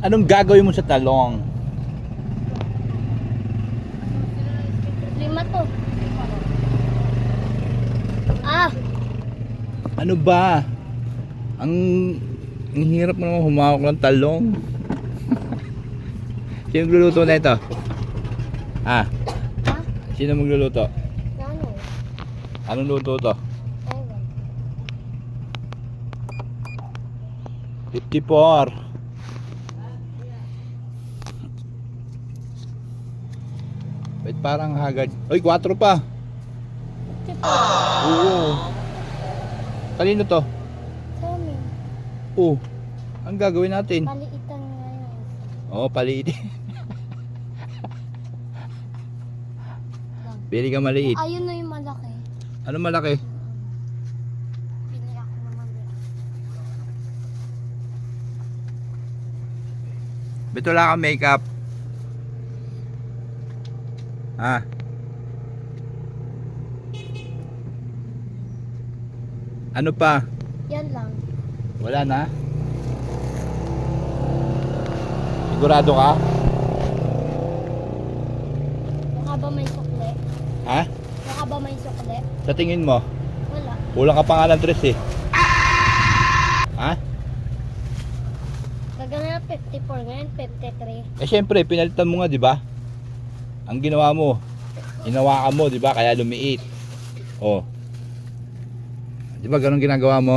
Anong gagawin mo sa talong? Lima to. Ah! Ano ba? Ang hirap mo naman humawak ng talong. Sino magluluto na ito? Ah, Ha? sino magluluto? Ano? Anong luto to? Ewan. 54. Wait, parang hagad. Oy, 4 pa. Tipo, Oo. Kanino to? sa amin. Oo. Ang gagawin natin? Paliitan nga yun. Oo, paliit. Lang. Pili ka maliit. Ayun na yung malaki. Ano malaki? Pili ako ng maliit. Ba't wala kang makeup? Ah. Ano pa? Yan lang. Wala na? Sigurado ka? Mukha ba may sukle? Ha? Mukha ba may sukle? Sa tingin mo? Wala. Kulang ka pa nga ng dress eh. Ha? Gagana 54 ngayon, 53. Eh syempre, pinalitan mo nga, di ba? Ang ginawa mo, hinawakan mo, di ba? Kaya lumiit. Oh. Di ba ganun ginagawa mo?